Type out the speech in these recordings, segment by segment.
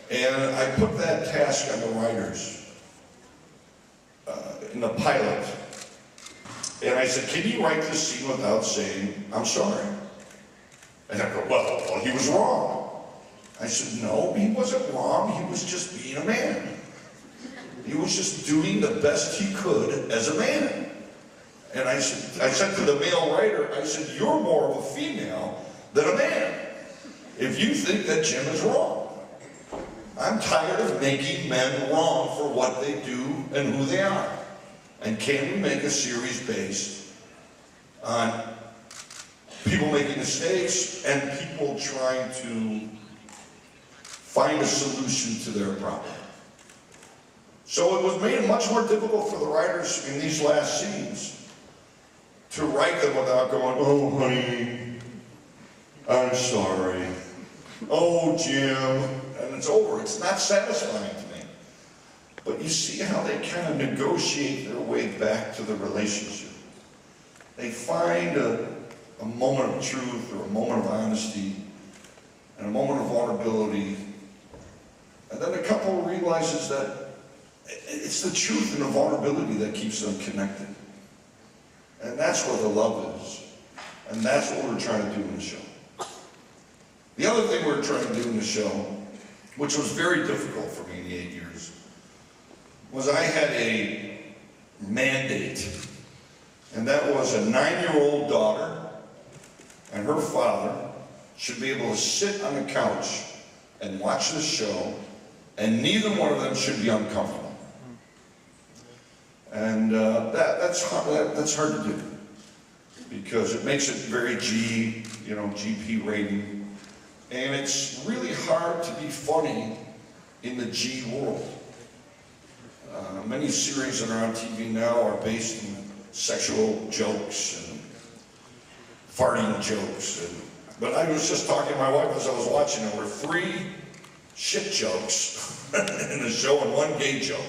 And I put that task on the writers in the pilot. And I said, can you write this scene without saying, I'm sorry? And I go, well, he was wrong. I said, no, he wasn't wrong. He was just being a man. He was just doing the best he could as a man. And I said to the male writer, I said, you're more of a female than a man if you think that Jim is wrong. I'm tired of making men wrong for what they do and who they are. And can we make a series based on people making mistakes and people trying to find a solution to their problem? So it was made much more difficult for the writers in these last scenes to write them without going, oh honey, I'm sorry. Oh Jim, and it's over. It's not satisfying to me. But you see how they kind of negotiate their way back to the relationship. They find a moment of truth or a moment of honesty and a moment of vulnerability. And then the couple realizes that it's the truth and the vulnerability that keeps them connected. And that's where the love is. And that's what we're trying to do in the show. The other thing we're trying to do in the show, which was very difficult for me in the 8 years, was I had a mandate. And that was a 9-year-old daughter and her father should be able to sit on the couch and watch this show, and neither one of them should be uncomfortable. And that's hard to do because it makes it very GP rating, and it's really hard to be funny in the G world. Many series that are on TV now are based on sexual jokes and farting jokes. But I was just talking to my wife as I was watching, there were 3 shit jokes in the show and 1 gay joke.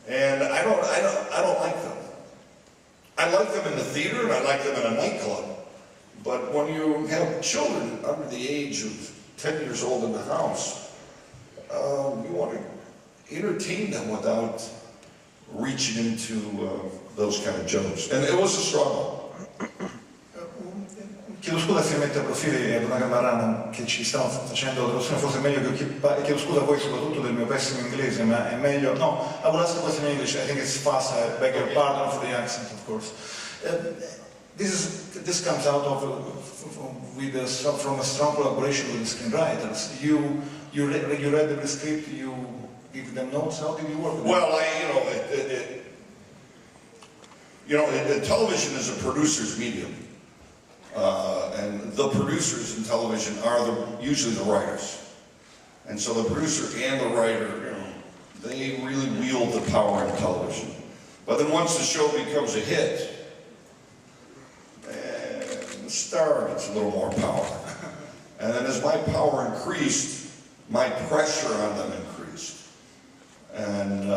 And I don't like them. I like them in the theater and I like them in a nightclub. But when you have children under the age of 10 years old in the house, you want to entertain them without reaching into those kind of jokes. And it was a struggle. Chiedo scusa se mette a profili ad una camarana che ci stanno facendo la traduzione, forse è meglio che chiedo scusa a voi soprattutto del mio pessimo inglese, ma è meglio, no, I will ask a question in English, I think it's fast, I beg your pardon for the accent of course. This comes out of from a strong collaboration with the screenwriters. You read the script, you give them notes, how did you work with it? Well, television is a producer's medium. And the producers in television are usually the writers. And so the producer and the writer, they really wield the power in television. But then once the show becomes a hit, the star gets a little more power. And then as my power increased, my pressure on them increased. And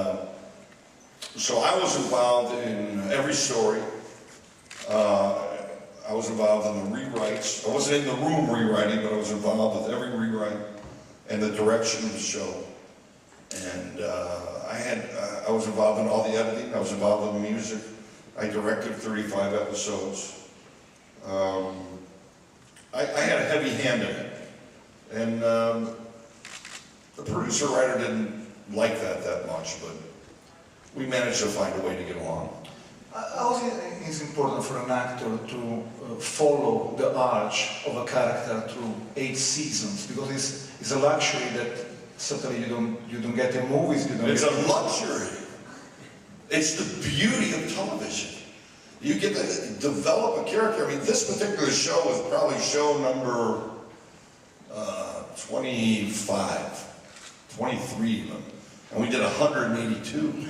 so I was involved in every story. I was involved in the rewrites. I wasn't in the room rewriting, but I was involved with every rewrite and the direction of the show. And I was involved in all the editing. I was involved in the music. I directed 35 episodes. I had a heavy hand in it. And the producer-writer didn't like that much, but we managed to find a way to get along. How is it important for an actor to follow the arc of a character through 8 seasons? Because it's a luxury that certainly you don't get in movies. It's a luxury. It's the beauty of television. You get to develop a character. I mean, this particular show was probably show number 25, 23 even, and we did 182.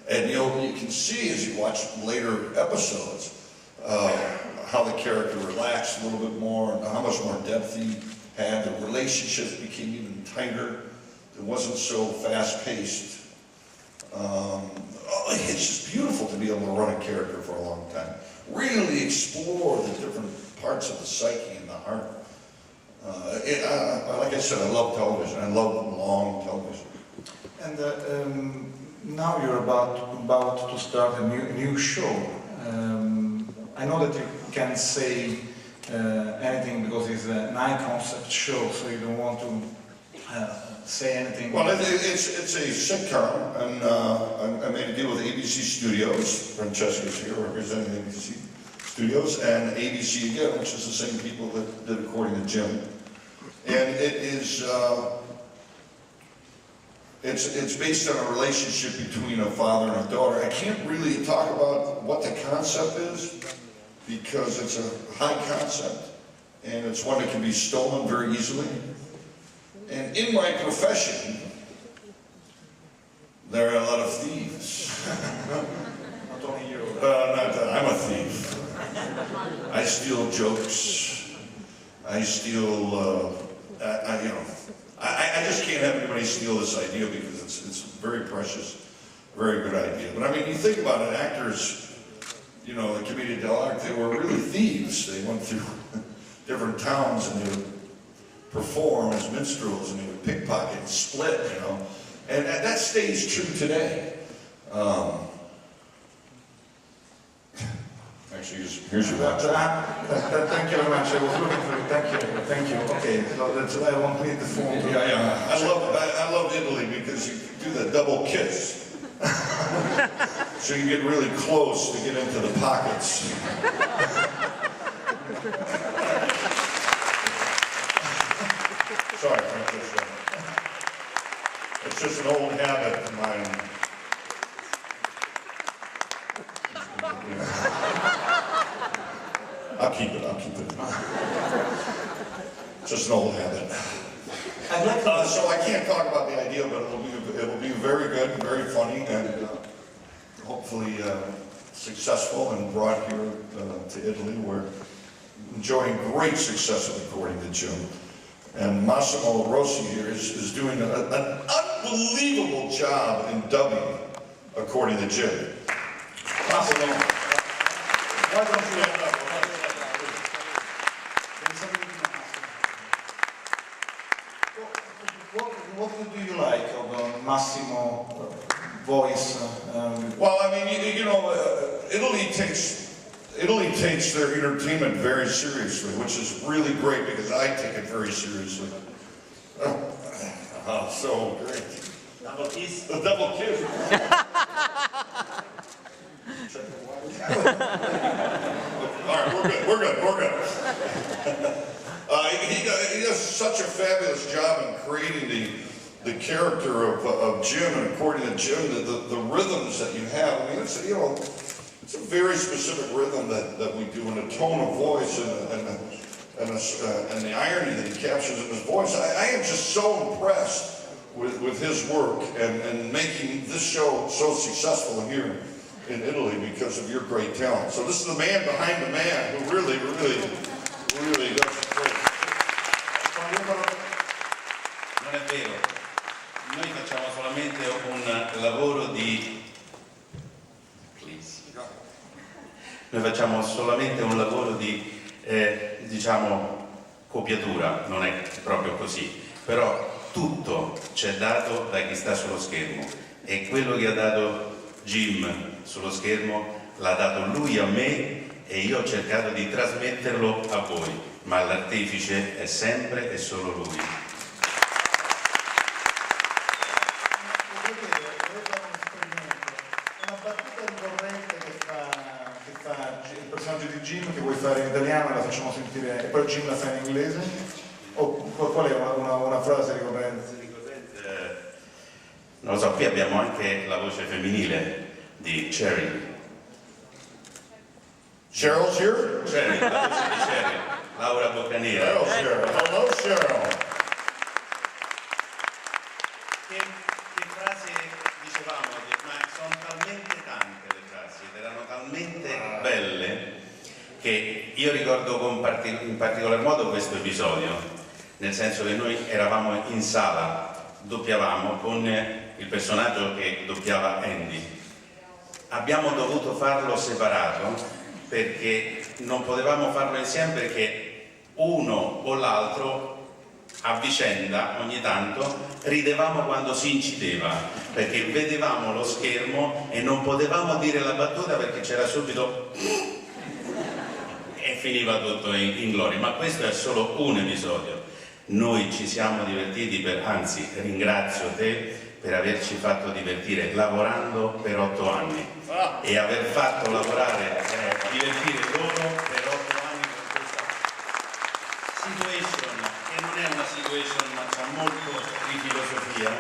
And you can see as you watch later episodes how the character relaxed a little bit more, and how much more depth he had. The relationships became even tighter. It wasn't so fast-paced. It's just beautiful to be able to run a character for a long time. Really explore the different parts of the psyche and the heart. Like I said, I love television. I love long television. And now you're about to start a new show. I know that you can't say anything because it's a concept show, so you don't want to say anything. Well, it's a sitcom, and I made a deal with ABC Studios. Francesca's here representing ABC Studios, and ABC again, which is the same people that did According to Jim. And it is, it's based on a relationship between a father and a daughter. I can't really talk about what the concept is, because it's a high concept, and it's one that can be stolen very easily. And in my profession, there are a lot of thieves. Not only you. I'm a thief. I steal jokes. I steal, I just can't have anybody steal this idea because it's very precious, very good idea. But I mean, you think about it, actors, you know, the Commedia dell'arte, they were really thieves. They went through different towns and they would perform as minstrels and they would pickpocket and split, you know. And that stays true today. Actually, here's your watch. Thank you very much. I was looking for it. Thank you. Okay, so I won't need the phone. Yeah. I love Italy because you do the double kiss. So you get really close to get into the pockets. Sorry, Francesca. It's just an old habit of mine. I'll keep it. Just an old habit. So I can't talk about the idea, but it'll be very good and very funny and hopefully successful and brought here to Italy. We're enjoying great success with According to Jim. And Massimo Rossi here is doing an unbelievable job in dubbing According to Jim. Massimo, why don't you end up? What do you like of Massimo voice? Well, I mean, you know, Italy takes their entertainment very seriously, which is really great because I take it very seriously. Oh, so great. Double kiss. The double kiss. All right, we're good. He does such a fabulous job in creating the character of Jim, and According to Jim, the rhythms that you have. I mean, it's a very specific rhythm that we do, and a tone of voice, and the irony that he captures in his voice. I am just so impressed with his work and making this show so successful here in Italy because of your great talent. So this is the man behind the man who really does it great. Non è vero, noi facciamo solamente un lavoro di... Noi facciamo solamente un lavoro di, diciamo, copiatura, non è proprio così, però tutto c'è dato da chi sta sullo schermo e quello che ha dato Jim sullo schermo l'ha dato lui a me e io ho cercato di trasmetterlo a voi, ma l'artefice è sempre e solo lui. Jim che vuoi fare in italiano, la facciamo sentire e poi Jim la fa in inglese? O qual è una frase ricorrente? Non lo so, qui abbiamo anche la voce femminile di Cheryl. Cheryl's here? Cheryl, la voce di Cheryl, Laura Boccanera. Hello, Cheryl. Hello, Cheryl. Che frase dicevamo? Ma sono talmente tante le frasi ed erano talmente belle che io ricordo in particolar modo questo episodio, nel senso che noi eravamo in sala, doppiavamo con il personaggio che doppiava Andy. Abbiamo dovuto farlo separato perché non potevamo farlo insieme perché uno o l'altro a vicenda ogni tanto ridevamo quando si incideva, perché vedevamo lo schermo e non potevamo dire la battuta perché c'era subito e finiva tutto in gloria. Ma questo è solo un episodio. Noi ci siamo divertiti, anzi ringrazio te per averci fatto divertire lavorando per 8 anni e aver fatto divertire loro per 8 anni con questa situation, che non è una situation ma c'ha molto di filosofia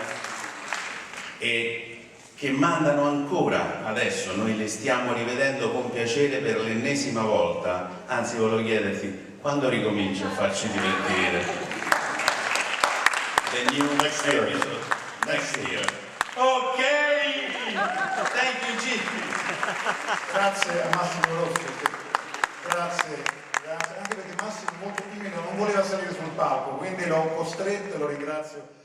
e che mandano ancora adesso. Noi le stiamo rivedendo con piacere per l'ennesima volta, anzi volevo chiederti quando ricominci a farci divertire. The new Next year. episode. Next year. Ok! Thank you, Gigi. Grazie a Massimo Rossi, grazie, anche perché Massimo molto timido non voleva salire sul palco, quindi l'ho costretto e lo ringrazio.